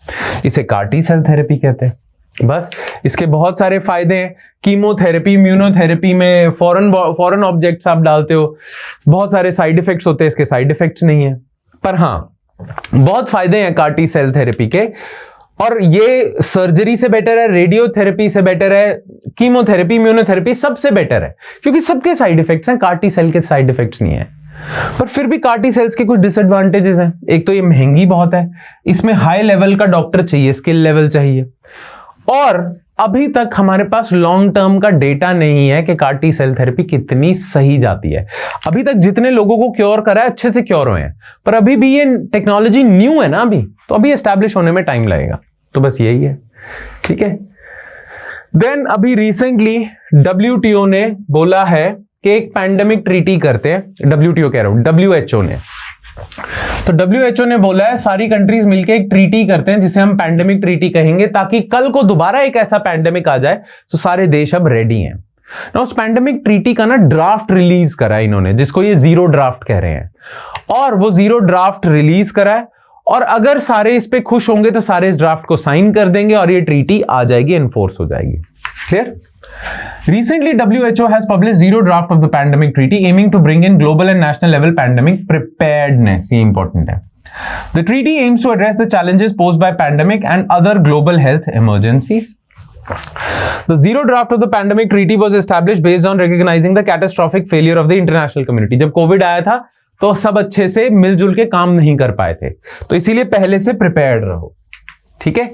Speaker 1: इसे कार टी सेल थेरेपी कहते हैं। बस, इसके बहुत सारे फायदे हैं। कीमोथेरेपी, इम्यूनोथेरेपी में फॉरेन ऑब्जेक्ट्स आप डालते हो, बहुत सारे साइड इफेक्ट्स होते हैं, इसके साइड इफेक्ट्स नहीं है, पर हाँ बहुत फायदे हैं कार टी सेल थेरेपी के। और ये सर्जरी से बेटर है, रेडियोथेरेपी से बेटर है, कीमोथेरेपी, इम्यूनोथेरेपी सबसे बेटर है, क्योंकि सबके साइड इफेक्ट्स हैं, कार टी सेल के साइड इफेक्ट्स नहीं है। पर फिर भी कार टी सेल्स के कुछ डिसएडवांटेजेस हैं। एक तो ये महंगी बहुत है, इसमें हाई लेवल का डॉक्टर चाहिए, स्किल लेवल चाहिए, और अभी तक हमारे पास लॉन्ग टर्म का डेटा नहीं है कि कार टी सेल थेरेपी कितनी सही जाती है। अभी तक जितने लोगों को क्योर करा है अच्छे से क्योर हुए हैं, पर अभी भी ये टेक्नोलॉजी न्यू है ना, अभी तो अभी एस्टैब्लिश होने में टाइम लगेगा। तो बस यही है, ठीक है। देन अभी रिसेंटली WTO ने बोला है कि एक पैंडेमिक ट्रीटी करते हैं, WTO कह रहा हूं, WHO ने। तो WHO ने बोला है सारी कंट्रीज मिलकर एक ट्रीटी करते हैं जिसे हम पैंडेमिक ट्रीटी कहेंगे, ताकि कल को दोबारा एक ऐसा पैंडेमिक आ जाए तो सारे देश अब रेडी हैं ना। उस पैंडेमिक ट्रीटी का ना ड्राफ्ट रिलीज करा इन्होंने, जिसको ये जीरो ड्राफ्ट कह रहे हैं, और वो जीरो ड्राफ्ट रिलीज करा है, और अगर सारे इस पे खुश होंगे तो सारे इस ड्राफ्ट को साइन कर देंगे और ये ट्रीटी आ जाएगी, एनफोर्स हो जाएगी। Clear? Recently, WHO has published zero draft of the pandemic treaty, aiming to bring in global and national level pandemic preparedness. ये important है. The treaty aims to address the challenges posed by pandemic and other global health emergencies. The zero draft of the pandemic treaty was established based on recognizing the catastrophic failure of the international community. जब कोविड आया था तो सब अच्छे से मिलजुल के काम नहीं कर पाए थे, तो इसीलिए पहले से प्रिपेयर्ड रहो, ठीक है।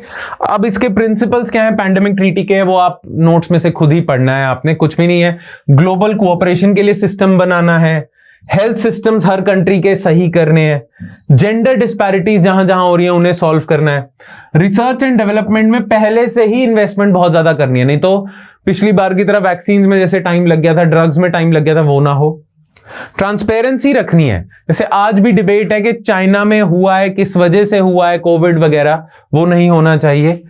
Speaker 1: अब इसके प्रिंसिपल्स क्या हैं पैंडेमिक ट्रीटी के, वो आप नोट्स में से खुद ही पढ़ना है आपने, कुछ भी नहीं है। ग्लोबल कोऑपरेशन के लिए सिस्टम बनाना है, हेल्थ सिस्टम्स हर कंट्री के सही करने हैं, जेंडर डिस्पैरिटीज जहां जहां हो रही है उन्हें सॉल्व करना है, रिसर्च एंड डेवलपमेंट में पहले से ही इन्वेस्टमेंट बहुत ज्यादा करनी है, नहीं तो पिछली बार की तरह वैक्सीन में जैसे टाइम लग गया था, ड्रग्स में टाइम लग गया था, वो ना हो। ट्रांसपेरेंसी रखनी है, जैसे आज भी डिबेट है कि चाइना में हुआ है, किस वजह से हुआ है, कोविड वगैरह, वो नहीं होना चाहिए।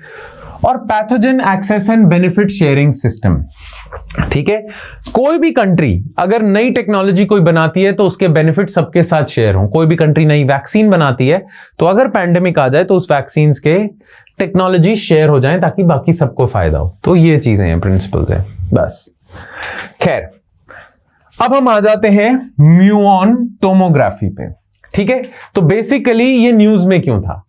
Speaker 1: और pathogen access and benefit sharing system, ठीक है, कोई भी कंट्री अगर नई टेक्नोलॉजी कोई बनाती है तो उसके बेनिफिट सबके साथ शेयर हो। कोई भी कंट्री नई वैक्सीन बनाती है तो अगर पैंडेमिक आ जाए तो उस वैक्सीन के टेक्नोलॉजी शेयर हो जाए ताकि बाकी सबको फायदा हो। तो ये चीजें हैं, प्रिंसिपल्स हैं बस। खैर, अब हम आ जाते हैं म्यूऑन टोमोग्राफी पे, ठीक है। तो बेसिकली ये न्यूज में क्यों था?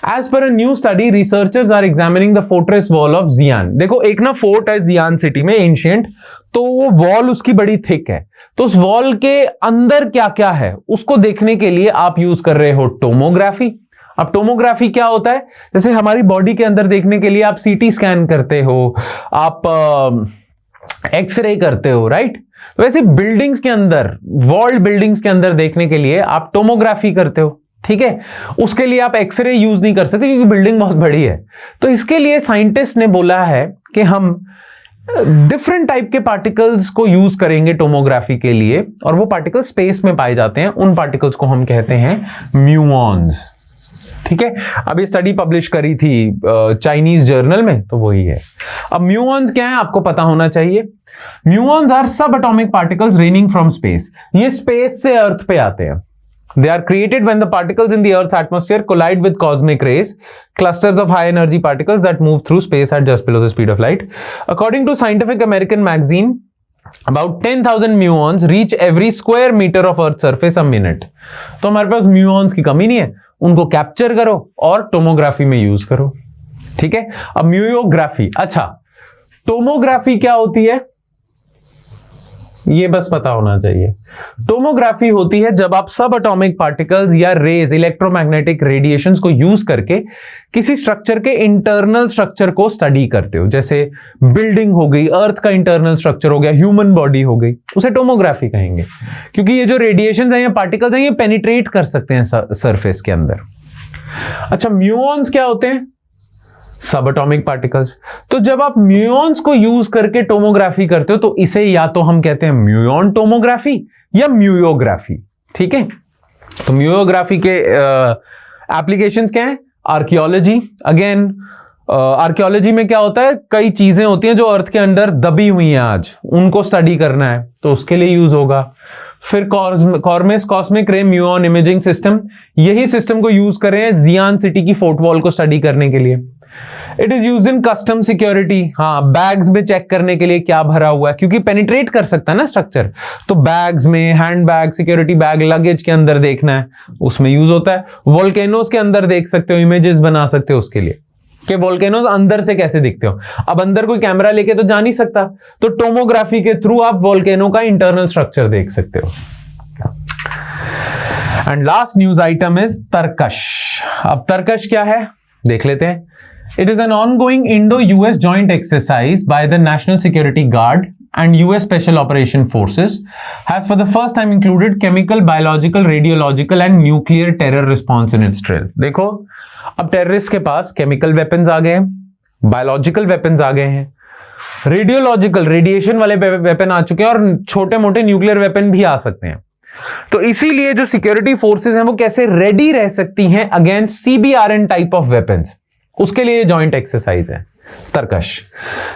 Speaker 1: As per a new study, researchers are examining the fortress wall of Xi'an. देखो, एक ना फोर्ट है Xi'an सिटी में, एंशिएंट, तो वो वॉल उसकी बड़ी थिक है, तो उस वॉल के अंदर क्या क्या है उसको देखने के लिए आप यूज कर रहे हो टोमोग्राफी। अब टोमोग्राफी क्या होता है? जैसे हमारी बॉडी के अंदर देखने के लिए आप सीटी स्कैन करते हो, आप एक्सरे करते हो, राइट? वैसे बिल्डिंग्स के अंदर, वॉल्ड बिल्डिंग्स के अंदर देखने के लिए आप टोमोग्राफी करते हो, ठीक है। उसके लिए आप एक्सरे यूज नहीं कर सकते क्योंकि बिल्डिंग बहुत बड़ी है। तो इसके लिए साइंटिस्ट ने बोला है कि हम डिफरेंट टाइप के पार्टिकल्स को यूज करेंगे टोमोग्राफी के लिए, और वो पार्टिकल्स स्पेस में पाए जाते हैं, उन पार्टिकल्स को हम कहते हैं म्यूऑन्स, ठीक है। अब ये स्टडी पब्लिश करी थी चाइनीज जर्नल में, तो वही है। अब म्यूऑन्स क्या है आपको पता होना चाहिए। म्यूऑन्स आर सब atomic particles raining from space. ये स्पेस से अर्थ पे आते हैं। They are created when the particles in the Earth's atmosphere collide with cosmic rays, clusters of high energy particles that move through space at just below the speed of light. According to Scientific American magazine, about 10,000 muons reach every square meter of Earth's surface a minute. तो हमारे पास म्यूऑन्स की कमी नहीं है, उनको कैप्चर करो और टोमोग्राफी में यूज करो, ठीक है। अब म्यूयोग्राफी, अच्छा, टोमोग्राफी क्या होती है ये बस पता होना चाहिए। टोमोग्राफी होती है जब आप सब एटॉमिक पार्टिकल्स या रेज, इलेक्ट्रोमैग्नेटिक रेडिएशंस को यूज करके किसी स्ट्रक्चर के इंटरनल स्ट्रक्चर को स्टडी करते हो। जैसे बिल्डिंग हो गई, अर्थ का इंटरनल स्ट्रक्चर हो गया, ह्यूमन बॉडी हो गई, उसे टोमोग्राफी कहेंगे, क्योंकि ये जो रेडिएशंस हैं या पार्टिकल्स हैं ये पेनिट्रेट कर सकते हैं सरफेस के अंदर। अच्छा, म्यूऑन्स क्या होते हैं? सब एटॉमिक पार्टिकल्स। तो जब आप म्यूऑन्स को यूज करके टोमोग्राफी करते हो तो इसे या तो हम कहते हैं म्यूऑन टोमोग्राफी या म्यूयोग्राफी, ठीक है। तो म्यूयोग्राफी के एप्लीकेशंस क्या है? आर्कियोलॉजी। अगेन, आर्कियोलॉजी में क्या होता है, कई चीजें होती हैं जो अर्थ के अंदर दबी हुई हैं आज, उनको स्टडी करना है तो उसके लिए यूज होगा। फिर CORMES cosmic ray muon imaging system, यही सिस्टम को यूज कर रहे हैं ज़ियान सिटी की फोर्ट वॉल को स्टडी करने के लिए। It is used in custom security, हाँ, बैग्स में चेक करने के लिए क्या भरा हुआ है, क्योंकि पेनिट्रेट कर सकता है ना स्ट्रक्चर, तो बैग्स में, hand bag, security bag, luggage के अंदर देखना है, उसमें यूज होता है। वोल्केनोस के अंदर देख सकते हो, इमेजेस बना सकते हो उसके लिए कि वोल्केनोस अंदर से कैसे दिखते हो। अब अंदर कोई कैमरा लेके तो जा नहीं सकता, तो टोमोग्राफी के थ्रू आप वोल्केनो का इंटरनल स्ट्रक्चर देख सकते हो। And last news item is Tarkash. अब तरकश क्या है देख लेते हैं। It is an ongoing Indo-US joint exercise by the National Security Guard and US Special Operation Forces has for the first time included chemical, biological, radiological and nuclear terror response in its drill. देखो, अब टेररिस्ट के पास केमिकल वेपन्स आ गए हैं, बायोलॉजिकल वेपन्स आ गए हैं, रेडियोलॉजिकल, रेडिएशन वाले वेपन आ चुके हैं, और छोटे मोटे न्यूक्लियर वेपन भी आ सकते हैं। तो इसीलिए जो सिक्योरिटी फोर्सेस हैं वो कैसे रेडी रह सकती हैं against CBRN type of weapons, उसके लिए जॉइंट एक्सरसाइज है तरकश।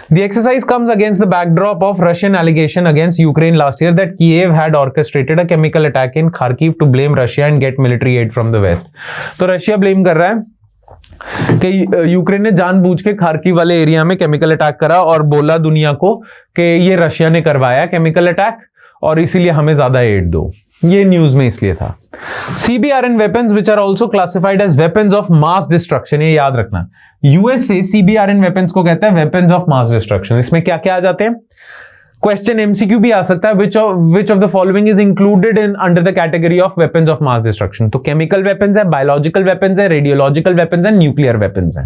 Speaker 1: The exercise comes against the backdrop of Russian allegation against Ukraine last year that Kiev had orchestrated a chemical attack in Kharkiv to blame Russia and get military aid from the West. तो रशिया ब्लेम कर रहा है कि यूक्रेन ने जानबूझ के खार्किव वाले एरिया में केमिकल अटैक करा और बोला दुनिया को कि ये रशिया ने करवाया केमिकल अटैक और इसीलिए हमें ज्यादा एड दो। ये न्यूज में इसलिए था। CBRN weapons which are also classified as weapons of mass destruction, ये याद रखना, यूएसए CBRN weapons को कहता है weapons of mass destruction। इसमें क्या क्या आ जाते हैं? क्वेश्चन एमसीक्यू भी आ सकता है, which of the following is included in under the category of weapons of mass destruction? तो केमिकल वेपन्स है, बायोलॉजिकल वेपन्स है, रेडियोलॉजिकल वेपन्स है, न्यूक्लियर वेपन्स है.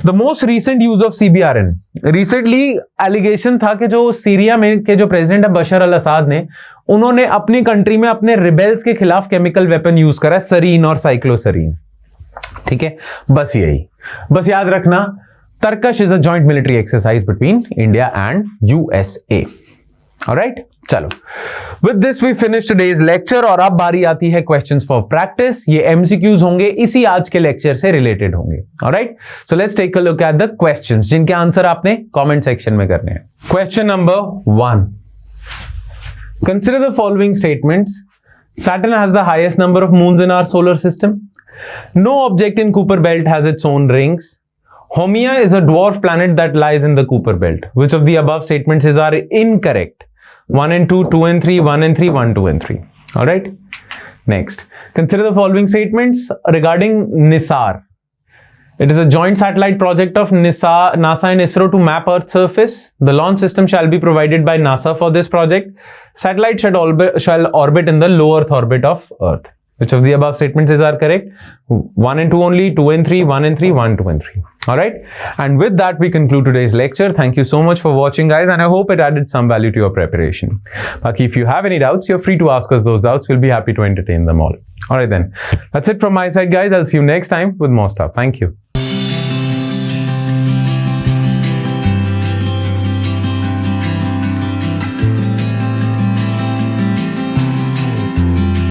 Speaker 1: The most recent use of CBRN. Recently allegation था कि जो सीरिया में के जो प्रेसिडेंट है बशर अल असाद ने, उन्होंने अपनी कंट्री में अपने रिबेल्स के खिलाफ केमिकल वेपन यूज करा, सरीन और साइक्लोसरीन. ठीक है, बस यही, बस याद रखना, Tarkash is a joint military exercise between India and USA. Alright, चलो. With this we finish today's lecture और अब बारी आती है questions for practice. ये MCQs होंगे, इसी आज के lecture से related होंगे. Alright, so let's take a look at the questions जिनके आंसर आपने comment section में करने हैं. Question number 1. Consider the following statements. Saturn has the highest number of moons in our solar system. No object in Kuiper belt has its own rings. Haumea is a dwarf planet that lies in the Kuiper belt. Which of the above statements are incorrect? 1 and 2, 2 and 3, 1 and 3, 1, 2 and 3. Alright? Next. Consider the following statements regarding NISAR. It is a joint satellite project of NASA and ISRO to map Earth's surface. The launch system shall be provided by NASA for this project. Satellite shall orbit in the low Earth orbit of Earth. Which of the above statements are correct? 1 and 2 only, 2 and 3, 1 and 3, 1, 2 and 3. Alright? And with that, we conclude today's lecture. Thank you so much for watching, guys, and I hope it added some value to your preparation. Baki, if you have any doubts, you're free to ask us those doubts. We'll be happy to entertain them all. Alright then. That's it from my side, guys. I'll see you next time with more stuff. Thank you.